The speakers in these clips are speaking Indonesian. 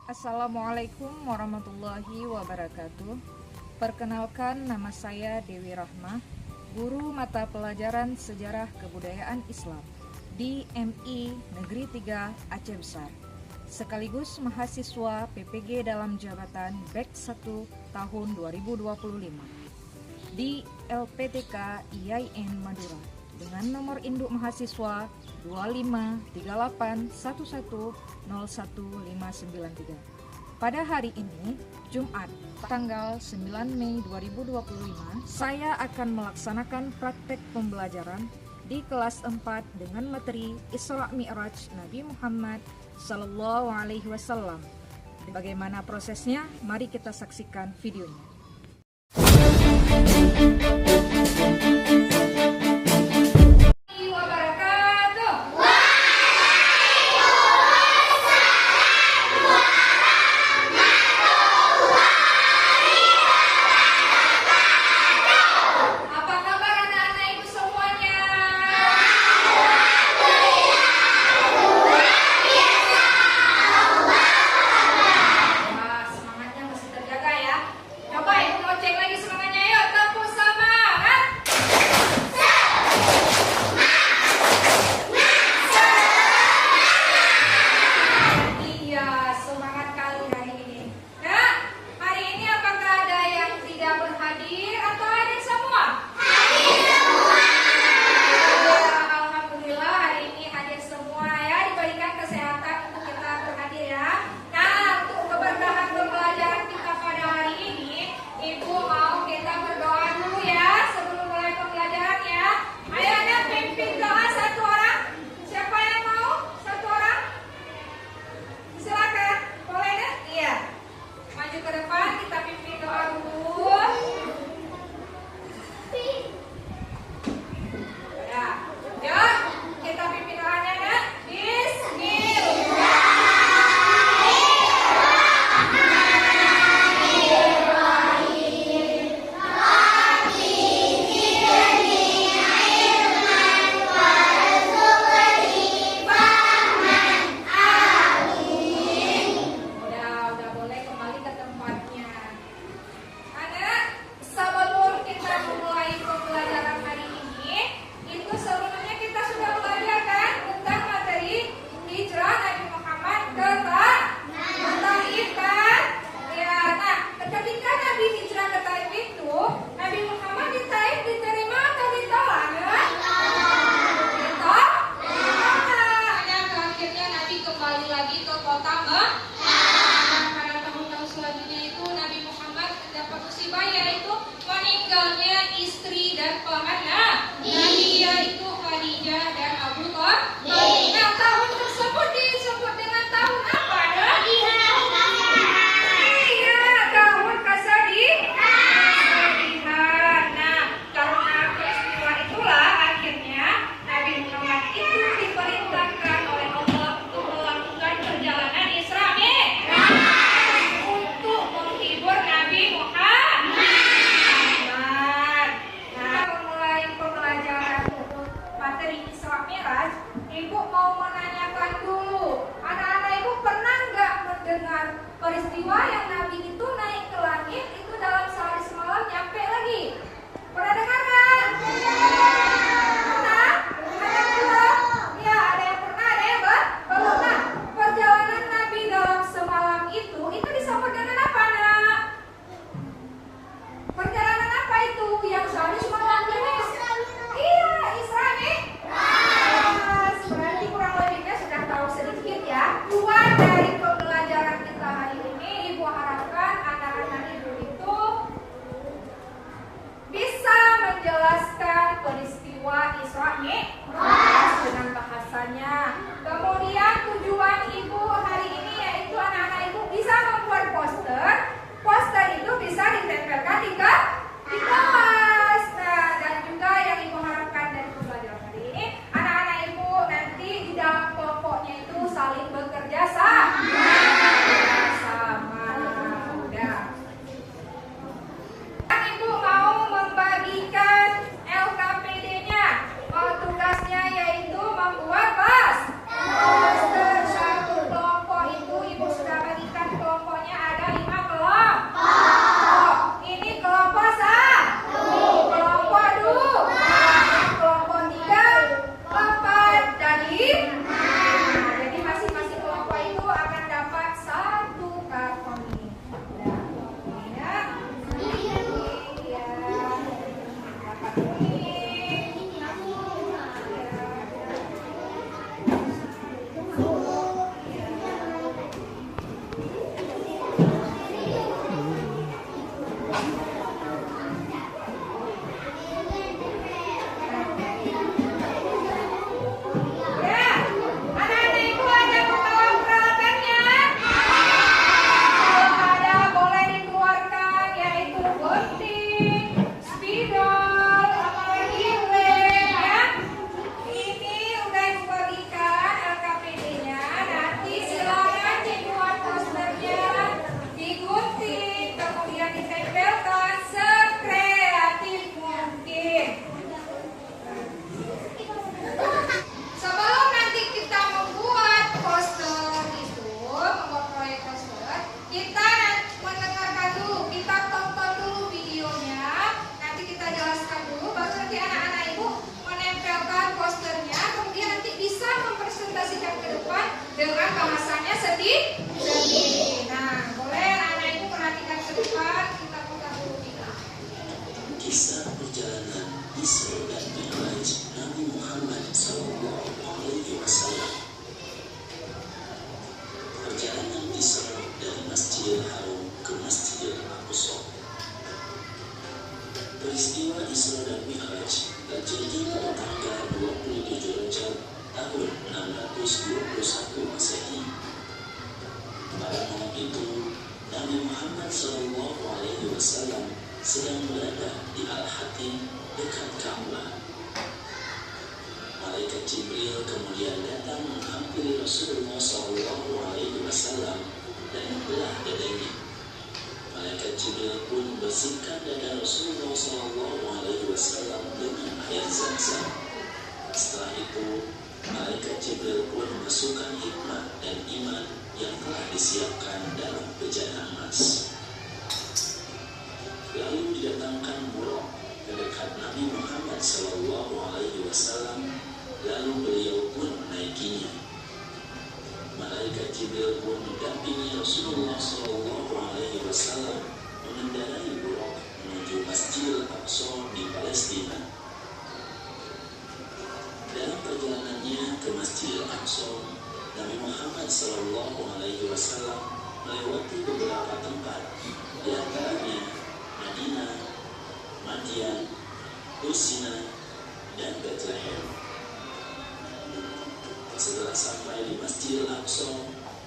Assalamualaikum warahmatullahi wabarakatuh. Perkenalkan, nama saya Dewi Rahmah, guru mata pelajaran Sejarah Kebudayaan Islam di MI Negeri 3 Aceh Besar, sekaligus mahasiswa PPG dalam jabatan BEK 1 tahun 2025 di LPTK IAIN Madura dengan nomor induk mahasiswa 253811011593. Pada hari ini, Jumat, tanggal 9 Mei 2025, saya akan melaksanakan praktek pembelajaran di kelas 4 dengan materi Isra Mi'raj Nabi Muhammad Sallallahu Alaihi Wasallam. Bagaimana prosesnya? Mari kita saksikan videonya. Peristiwa yang Nabi itu naik ke langit itu dalam sehari semalam nyampe lagi. Pernah dengar kan? Pernah? Ada yang belum? Ya, ada yang pernah, ada yang belum. Nah, perjalanan Nabi dalam semalam itu disebut dengan apa, nak? Perjalanan apa itu? Yang sehari semalam ini? Iya, Isra Mi'raj. Berarti kurang lebihnya sudah tahu sedikit ya. Dari pembelajaran kita hari ini, Ibu harapkan anak-anak Ibu itu Rajab tahun 621 Masehi. Pada malam itu, Nabi Muhammad SAW sedang berada di Al-Hatim dekat Ka'bah. Malaikat Jibril kemudian datang menghampiri Rasulullah SAW dan membelah dadanya. Malaikat Jibril pun membersihkan dada Rasulullah SAW dengan air Zam-Zam. Setelah itu, Malaikat Jibril pun memasukkan hikmah dan iman yang telah disiapkan dalam bejana emas. Lalu didatangkan buruk ke dekat Nabi Muhammad SAW, lalu beliau pun menaikinya. Malaikat Jibril pun mendampingi Rasulullah SAW mengendarai buruk menuju Masjidil Aqsa di Palestina. Dalam perjalanannya ke Masjidil Aqsa, Nabi Muhammad SAW melewati beberapa tempat, di antaranya Madinah, Madian, Lusina, dan Bethlehem. Setelah sampai di Masjidil Aqsa,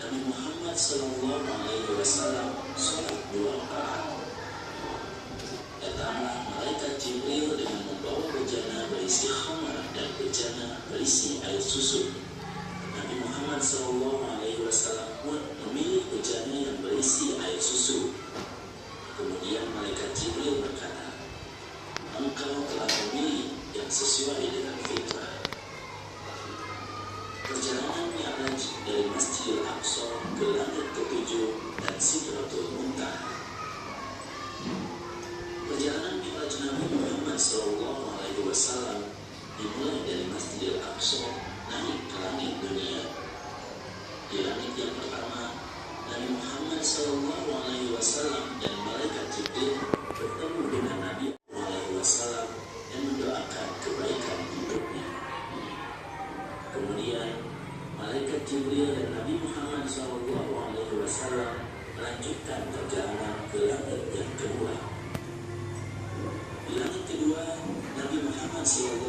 Nabi Muhammad SAW sholat 2 rakaat. Datanglah malaikat Jibril dengan membawa bejana berisi khamar dan bejana berisi air susu. Nabi Muhammad SAW pun memilih bejana yang berisi air susu. Kemudian malaikat Jibril berkata, "Engkau telah memilih yang sesuai dengan fitrah." Perjalanan Mi'raj dari Masjidil Aqsa ke langit ke-7 dan Sidratul Muntaha. Perjalanan Mi'raj Nabi Muhammad SAW dimulai dari Masjidil Aqsa naik ke langit dunia. Di langit yang pertama, Nabi Muhammad SAW dan malaikat Jibril bertemu dengan Nabi SAW dan mendoakan kebaikan hidupnya. Kemudian malaikat Jibril dan Nabi Muhammad SAW melanjutkan perjalanan ke langit yang kedua. Di langit kedua, Nabi Muhammad SAW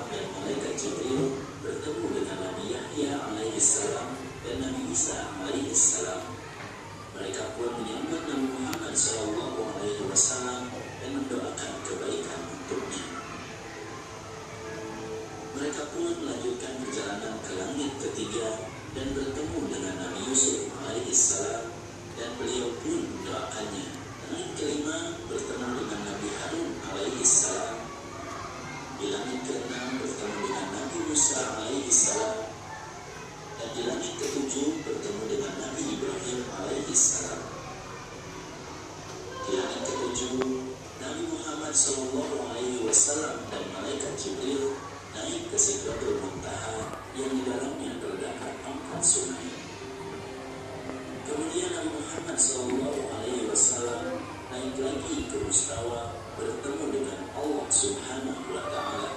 dan malaikat Jibril bertemu dengan Nabi Yahya alaihissalam dan Nabi Isa alaihissalam. Mereka pun menyambut Nabi Muhammad SAW dan mendoakan kebaikan untuknya. Mereka pun melanjutkan perjalanan ke langit ketiga dan bertemu dengan Nabi Yusuf alaihissalam dan beliau pun mendoakannya. Langit kelima bertemu dengan Nabi Harun alaihissalam. Di langit keenam bertemu dengan Nabi Musa alaihissalam. Dan di langit ketujuh bertemu dengan Nabi Ibrahim alaihissalam. Di langit ketujuh, Nabi Muhammad SAW dan malaikat Jibril naik ke Sidratul Muntaha yang di dalamnya terdapat 4 sungai. Kemudian Nabi Muhammad SAW naik lagi ke Mustawa bertemu dengan Allah Subhanahu wa Ta'ala.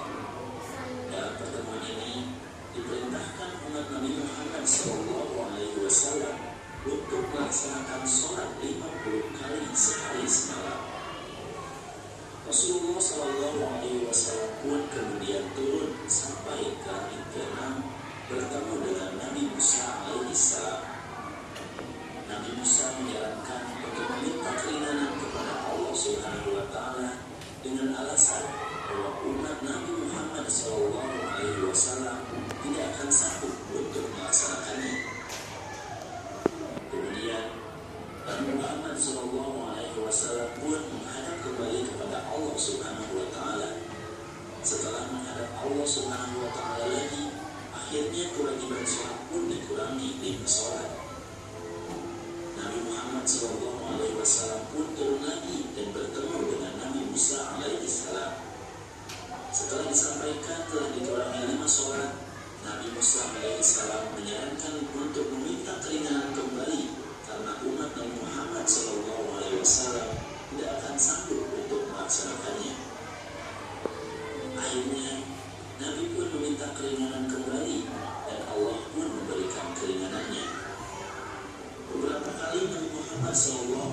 Dalam pertemuan ini diperintahkan umat Nabi Muhammad SAW untuk melaksanakan sholat 50 kali sehari semalam. Rasulullah SAW pun kemudian turun sampai ke langit ke-6 bertemu dengan Nabi Musa alaihissalam. Nabi Musa menyarankan untuk meminta keringanan kepada Allah Subhanahu wa Ta'ala dengan alasan bahwa umat Nabi Muhammad SAW tidak akan sanggup untuk melaksanakannya. Kemudian Nabi Muhammad SAW pun menghadap kembali kepada Allah Subhanahu wa Ta'ala. Setelah menghadap Allah Subhanahu wa Ta'ala lagi, akhirnya kewajiban sholat pun dikurangi 5 sholat. Nabi Muhammad SAW pun turun lagi dan bertemu dengan Nabi Musa alaihissalam. Setelah disampaikan telah dikurangi 5 sholat, Nabi Musa alaihissalam menyarankan untuk meminta keringanan kembali karena umat Nabi Muhammad SAW tidak akan sanggup untuk melaksanakannya. Akhirnya Nabi pun meminta keringanan kembali dan Allah pun memberikan keringanannya. Beberapa kali Nabi Muhammad SAW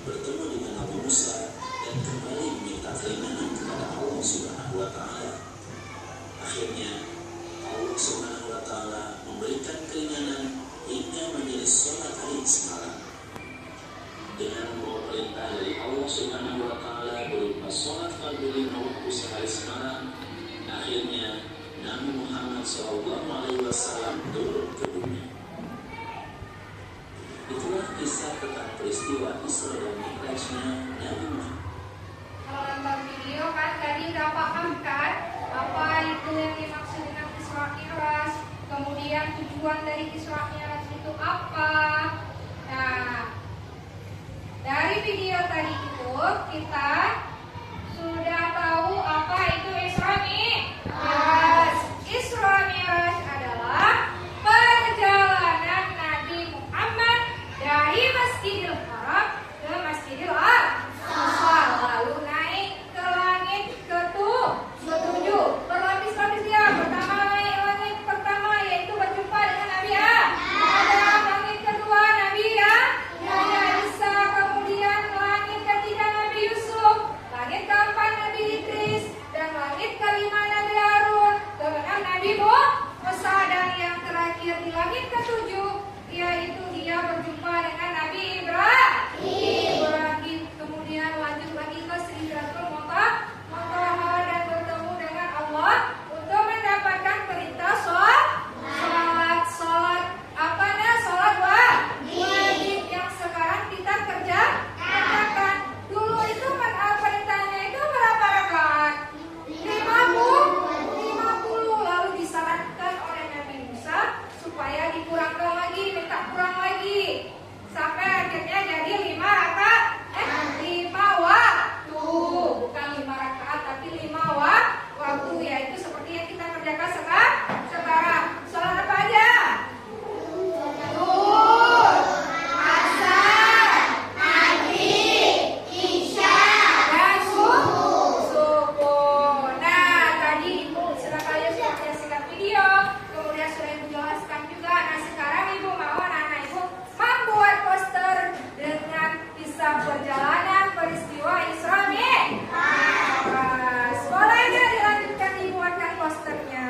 bertemu dengan Nabi Musa dan kembali meminta keringanan kepada Allah Subhanahu wa Ta'ala. Akhirnya Allah Subhanahu wa Ta'ala memberikan keringanan hingga menjadi sholat hari semalam. Dengan membawa perintah dari Allah Subhanahu wa Ta'ala berupa sholat fardu 5 waktu sehari semalam, akhirnya Nabi Muhammad SAW turun ke bumi. Itulah kisah tentang peristiwa Isra dan Mi'rajnya Nabi Muhammad. Kalau nonton video kan tadi udah paham kan apa itu yang dimaksud dengan Isra Mi'raj, kemudian tujuan dari Isra Mi'raj itu apa. Nah, dari video tadi itu kita sudah tahu apa itu Isra Mi'raj. Isra Mi'raj adalah perjalanan Nabi Muhammad dari Masjidil Haram ke Masjidil Aqsa, lalu naik ke langit ketujuh, berlapis-lapis dia. Pertama naik langit pertama yaitu berjumpa dengan Nabi Adam, langit kedua Nabi Isa, kemudian langit ketiga Nabi Yusuf, langit keempat Nabi Idris, dan langit kelima Nabi Harun, keenam Nabi Musa, dan yang terakhir di langit ketujuh yaitu dia berjumpa dengan Nabi Ibrahim. Kemudian lanjut lagi ke Sidratul Muntaha dan bertemu dengan Allah untuk mendapatkan perintah sholat. Apa nah? Sholat wajib yang sekarang kita kerjakan. Dulu itu perintahnya itu berapa rakaat? 50. Lalu disarankan oleh Nabi Musa supaya dikurangkan lagi, minta kurang lagi, sampai akhirnya jadi 5 rakaat. 5 waktu, bukan 5 rakaat tapi 5 waktu, yaitu seperti yang kita kerjakan sekarang. Sholat apa aja? Zuhur, asar, maghrib, isya, dan subuh. Nah, tadi Ibu sudah kalian menyaksikan video, kemudian sudah Ibu jelaskan juga. Nah, sekarang Ibu mau anak-anak Ibu membuat poster dengan kisah perjalanan peristiwa Isra Mi'raj. Boleh nggak dilanjutkan dibuatkan posternya?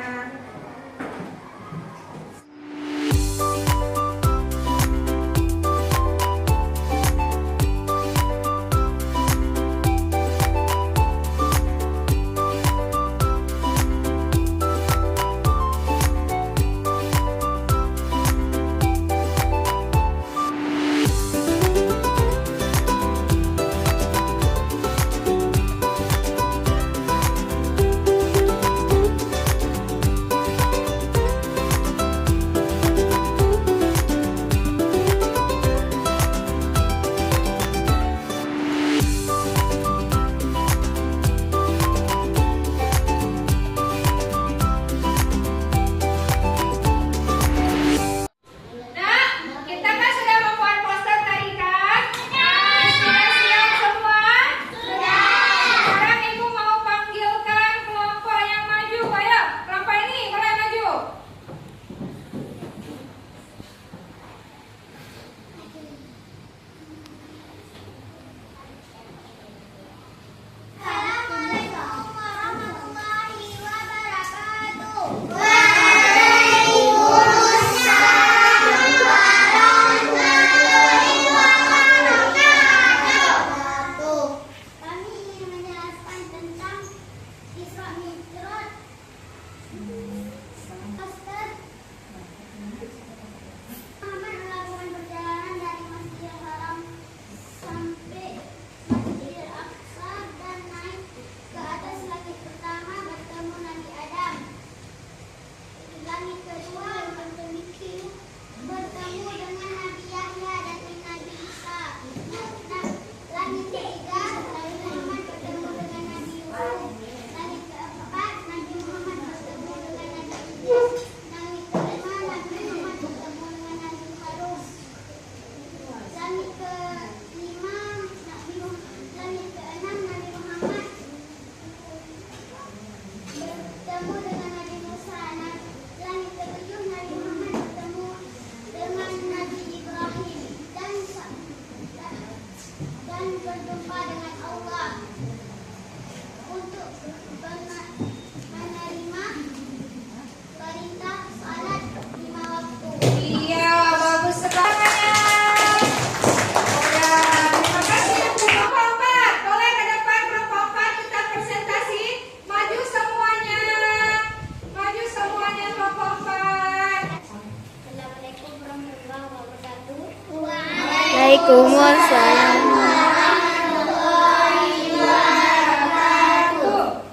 Waalaikumsalam.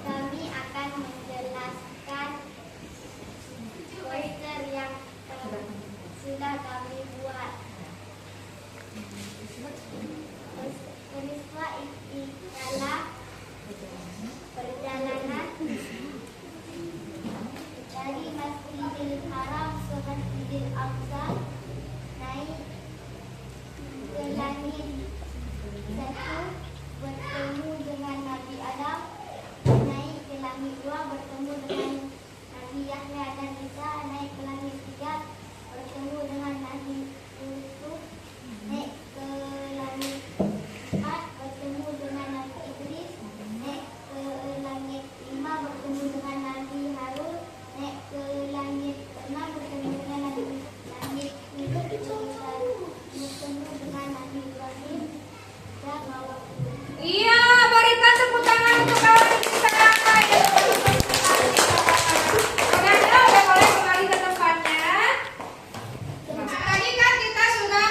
Kami akan menjelaskan poster yang sudah kami buat. Peristiwa Istiqlal, perjalanan dari Masjidil Haram ke Masjidil Aqsa, naik ke langit satu, bertemu dengan Nabi Adam, naik ke langit dua, bertemu dengan Nabi Yahya dan Isa, naik ke langit tiga, bertemu dengan Nabi Yusuf, naik ke langit empat, bertemu dengan Nabi Idris, naik ke langit lima, bertemu dengan Nabi Harun, naik ke langit enam, bertemu dengan Nabi langit tujuh, bertemu dengan Nabi Ibrahim dan bawah. Iya, berikan tepuk tangan untuk kawan kita yang Orangnya udah boleh kembali ke tempatnya. Tadi kan kita sudah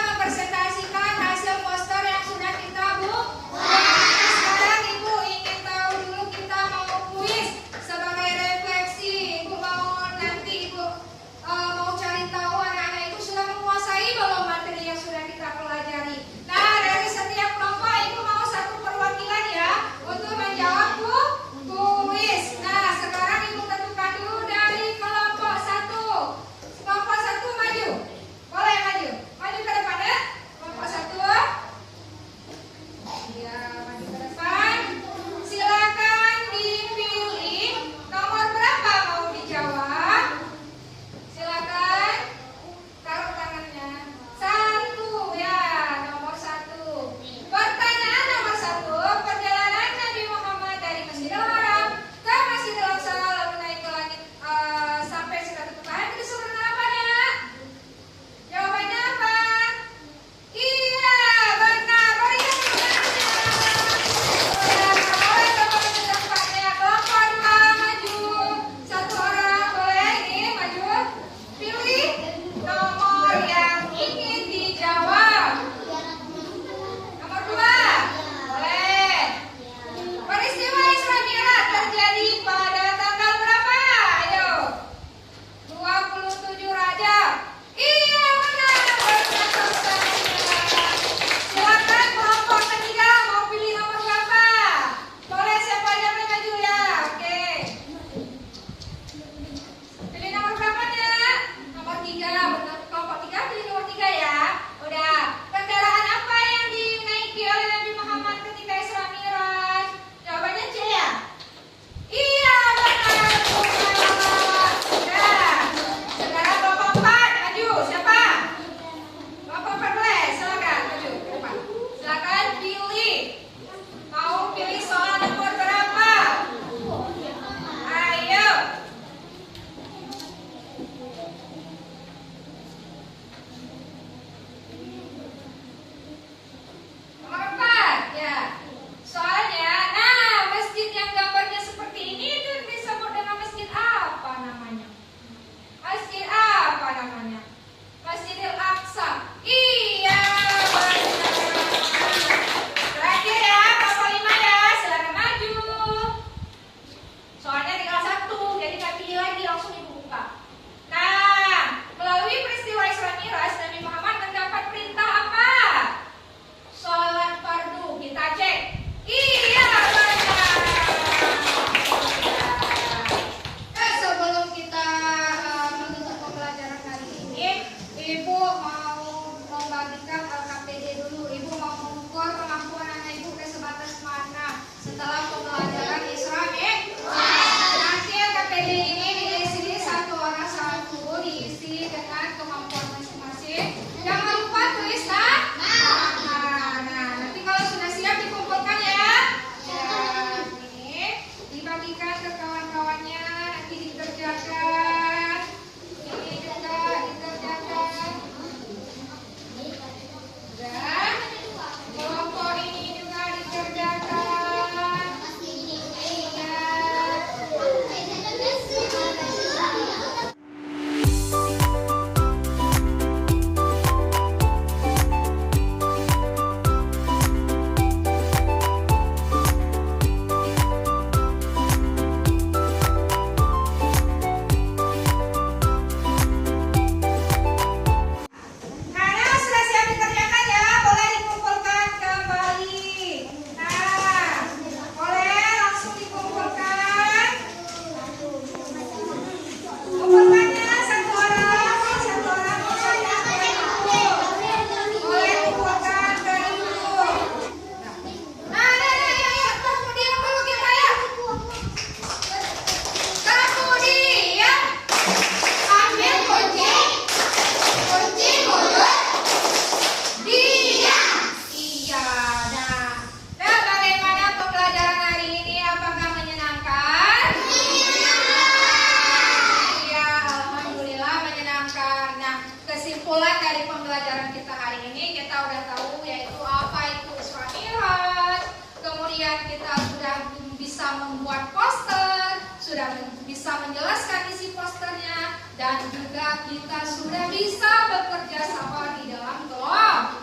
bisa menjelaskan isi posternya, dan juga kita sudah bisa bekerja sama di dalam kelompok.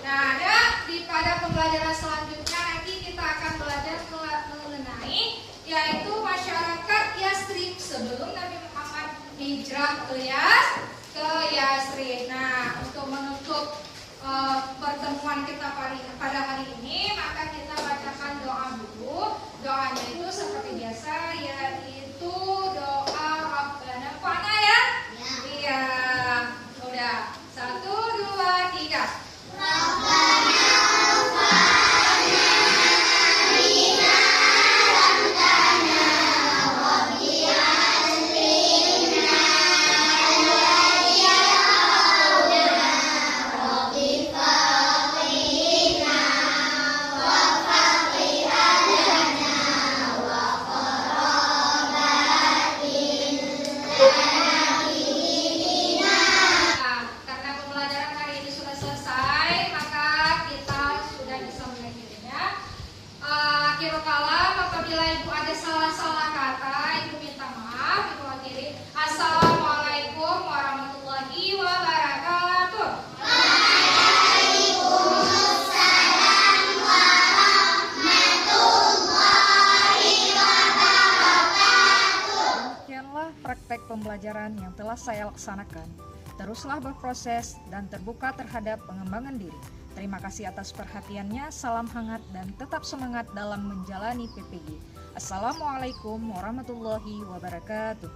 Nah, pada pembelajaran selanjutnya nanti kita akan belajar mengenai yaitu masyarakat Yasrib sebelum Nabi Muhammad hijrah ke Yasrib. Nah, untuk menutup pertemuan kita pada hari ini, maka kita bacakan doa dulu. Doanya itu seperti biasa, yaitu doa Rabbana Fa'na ya? Iya. Udah. 1, 2, 3. Akhirul kalam, apabila ibu ada salah-salah kata, ibu minta maaf, ibu akhiri. Assalamualaikum warahmatullahi wabarakatuh. Waalaikumsalam warahmatullahi wabarakatuh. Demikianlah praktek pembelajaran yang telah saya laksanakan. Teruslah berproses dan terbuka terhadap pengembangan diri. Terima kasih atas perhatiannya, salam hangat dan tetap semangat dalam menjalani PPG. Assalamualaikum warahmatullahi wabarakatuh.